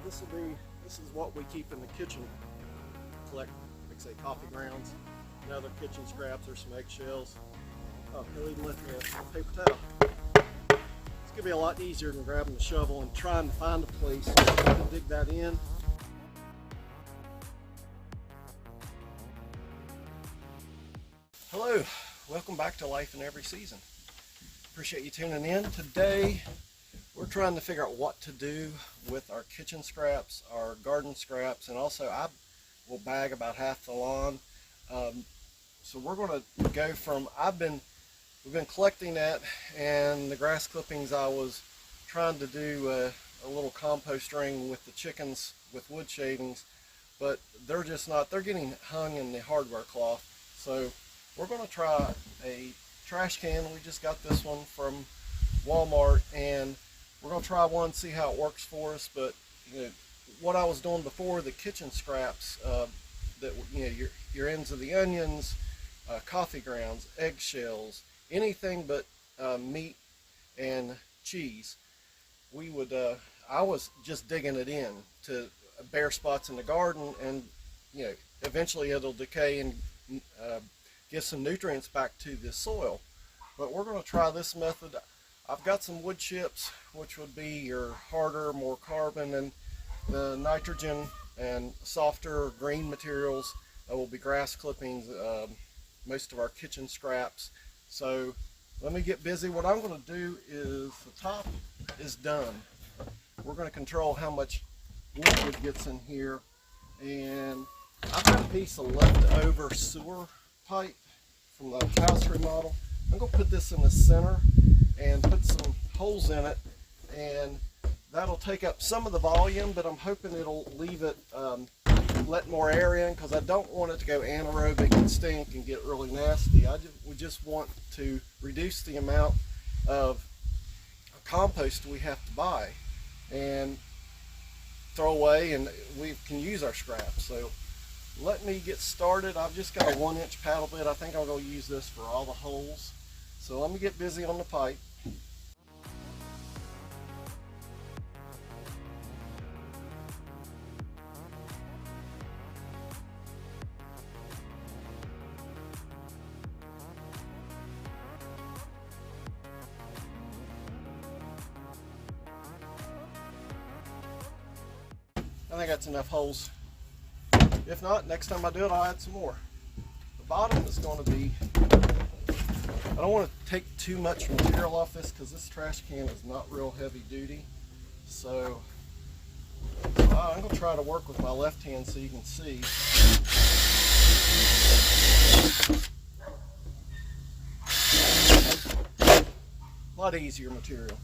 This is what we keep in the kitchen. Collect, like say, coffee grounds and other kitchen scraps. There's some eggshells. Oh, he'll even lift me a paper towel. It's gonna be a lot easier than grabbing the shovel and trying to find a place to dig that in. Hello, welcome back to Life in Every Season. Appreciate you tuning in. Today we're trying to figure out what to do with our kitchen scraps, our garden scraps, and also I will bag about half the lawn. So we're going to go from, we've been collecting that, and the grass clippings I was trying to do a little compost ring with the chickens with wood shavings, but they're just not, they're getting hung in the hardware cloth. So we're going to try a trash can. We just got this one from Walmart, and we're going to try one, see how it works for us. But what I was doing before, the kitchen scraps, that your ends of the onions, coffee grounds, eggshells, anything but meat and cheese, we would I was just digging it in to bare spots in the garden, and eventually it'll decay and give some nutrients back to the soil. But we're going to try this method. I've got some wood chips, which would be your harder, more carbon, and the nitrogen and softer green materials will be grass clippings, most of our kitchen scraps. So let me get busy. What I'm going to do is, the top is done. We're going to control how much wood gets in here, and I've got a piece of leftover sewer pipe from the house remodel. I'm going to put this in the center and put some holes in it, and that'll take up some of the volume, but I'm hoping it'll leave it, let more air in, because I don't want it to go anaerobic and stink and get really nasty. We just want to reduce the amount of compost we have to buy and throw away, and we can use our scraps. So let me get started. I've just got a 1-inch paddle bit. I think I'll go use this for all the holes. So let me get busy on the pipe. I think that's enough holes. If not, next time I do it, I'll add some more. The bottom is going to be, I don't want to take too much material off this because this trash can is not real heavy duty. So I'm going to try to work with my left hand so you can see. A lot easier material.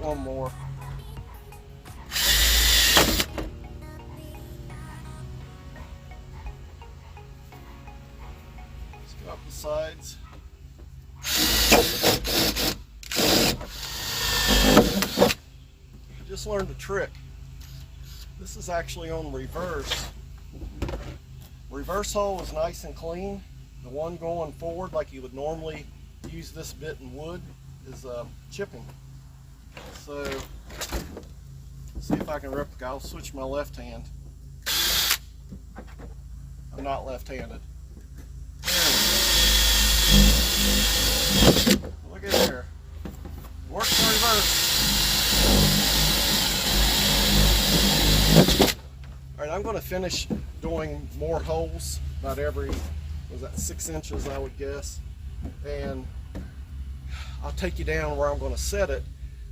One more. Let's go up the sides. I just learned a trick. This is actually on reverse. Reverse hole is nice and clean. The one going forward, like you would normally use this bit in wood, is chipping. So, let's see if I can replicate. I'll switch my left hand. I'm not left-handed. Look at there. Works in reverse. Alright, I'm going to finish doing more holes, about every, was that 6 inches I would guess. And I'll take you down where I'm going to set it.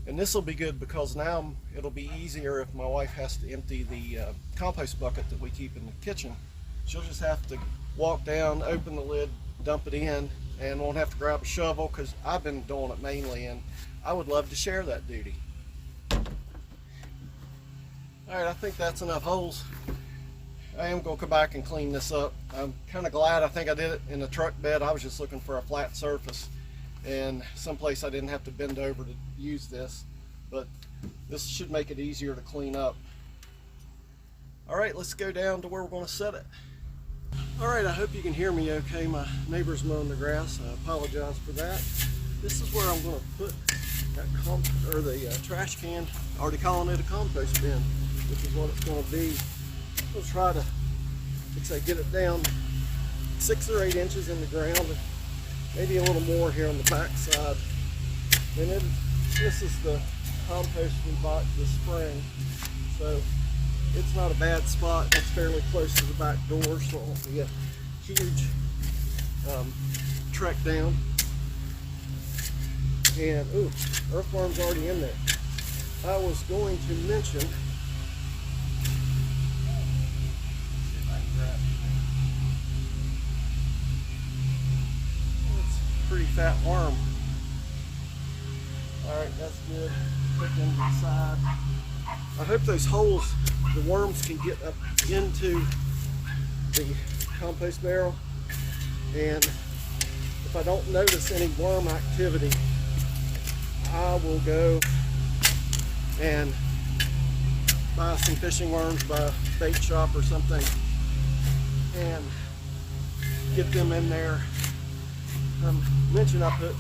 And this will be good because now it'll be easier if my wife has to empty the compost bucket that we keep in the kitchen. She'll just have to walk down, open the lid, dump it in, and won't have to grab a shovel, because I've been doing it mainly, and I would love to share that duty. Alright, I think that's enough holes. I am going to come back and clean this up. I'm kind of glad I think I did it in a truck bed. I was just looking for a flat surface and someplace I didn't have to bend over to use this, but this should make it easier to clean up. All right, let's go down to where we're going to set it. All right, I hope you can hear me okay. My neighbor's mowing the grass. I apologize for that. This is where I'm going to put that the trash can, already calling it a compost bin, which is what it's going to be. We'll try to, let's say, get it down 6 or 8 inches in the ground, and maybe a little more here on the back side. And then this is the compost we bought this spring, so it's not a bad spot. It's fairly close to the back door, so it won't be a huge trek down. And ooh, earthworm's already in there. I was going to mention, pretty fat worm. Alright, that's good. Put them to the side. I hope those holes, the worms can get up into the compost barrel, and if I don't notice any worm activity, I will go and buy some fishing worms, buy a bait shop or something, and get them in there. Mentioned I put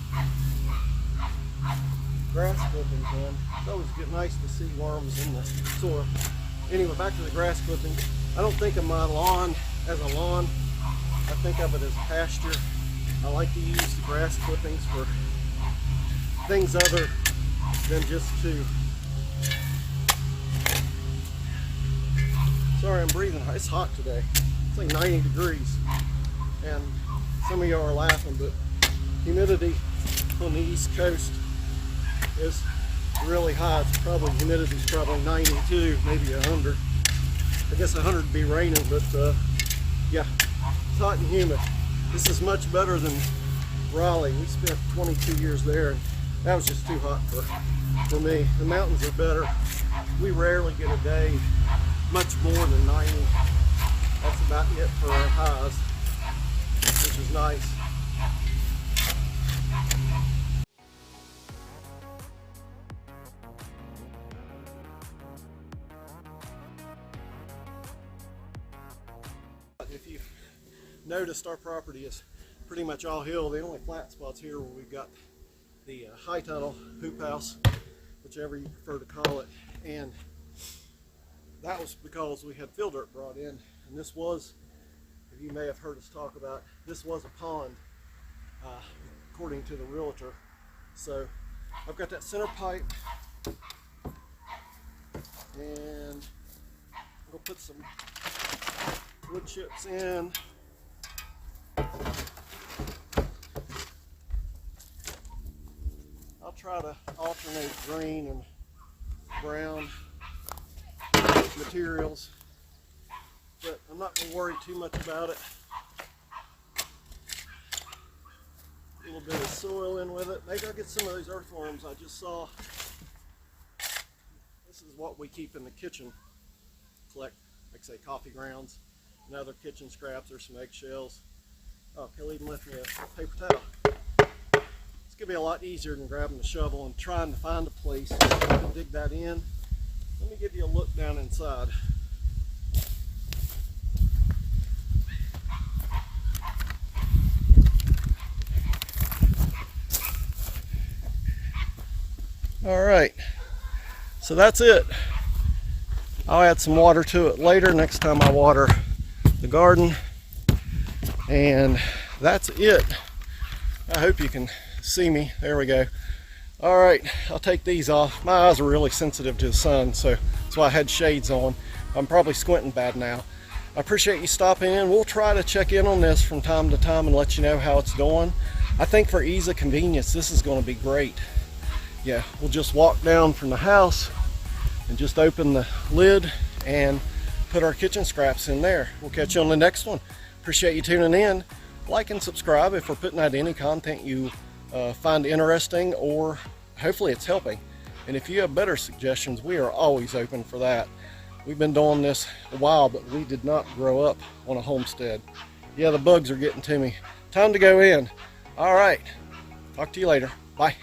grass clippings in. It's always nice to see worms in the soil. Anyway, back to the grass clippings. I don't think of my lawn as a lawn. I think of it as pasture. I like to use the grass clippings for things other than just to... Sorry, I'm breathing. It's hot today. It's like 90 degrees. And some of y'all are laughing, but humidity on the East Coast is really high. It's probably, humidity's probably 92, maybe 100. I guess 100 would be raining, but yeah, it's hot and humid. This is much better than Raleigh. We spent 22 years there, and that was just too hot for me. The mountains are better. We rarely get a day much more than 90. That's about it for our highs, which is nice. If you've noticed, our property is pretty much all hill. The only flat spots here where we've got the high tunnel, hoop house, whichever you prefer to call it, and that was because we had fill dirt brought in, and this was, if you may have heard us talk about, this was a pond, according to the realtor. So I've got that center pipe, and we'll put some wood chips in. I'll try to alternate green and brown materials, but I'm not going to worry too much about it. A little bit of soil in with it. Maybe I'll get some of those earthworms I just saw. This is what we keep in the kitchen. Collect, like say, coffee grounds and other kitchen scraps, or some eggshells. Oh, Kelly even left me a paper towel. It's going to be a lot easier than grabbing the shovel and trying to find a place to dig that in. Let me give you a look down inside. All right, so that's it. I'll add some water to it later, next time I water the garden. And that's it. I hope you can see me. There we go. All right, I'll take these off. My eyes are really sensitive to the sun, so that's why I had shades on. I'm probably squinting bad now. I appreciate you stopping in. We'll try to check in on this from time to time and let you know how it's doing. I think for ease of convenience, this is going to be great. Yeah, we'll just walk down from the house and just open the lid and put our kitchen scraps in there. We'll catch you on the next one. Appreciate you tuning in. Like and subscribe if we're putting out any content you find interesting, or hopefully it's helping. And if you have better suggestions, we are always open for that. We've been doing this a while, but we did not grow up on a homestead. Yeah, the bugs are getting to me. Time to go in. All right. Talk to you later. Bye.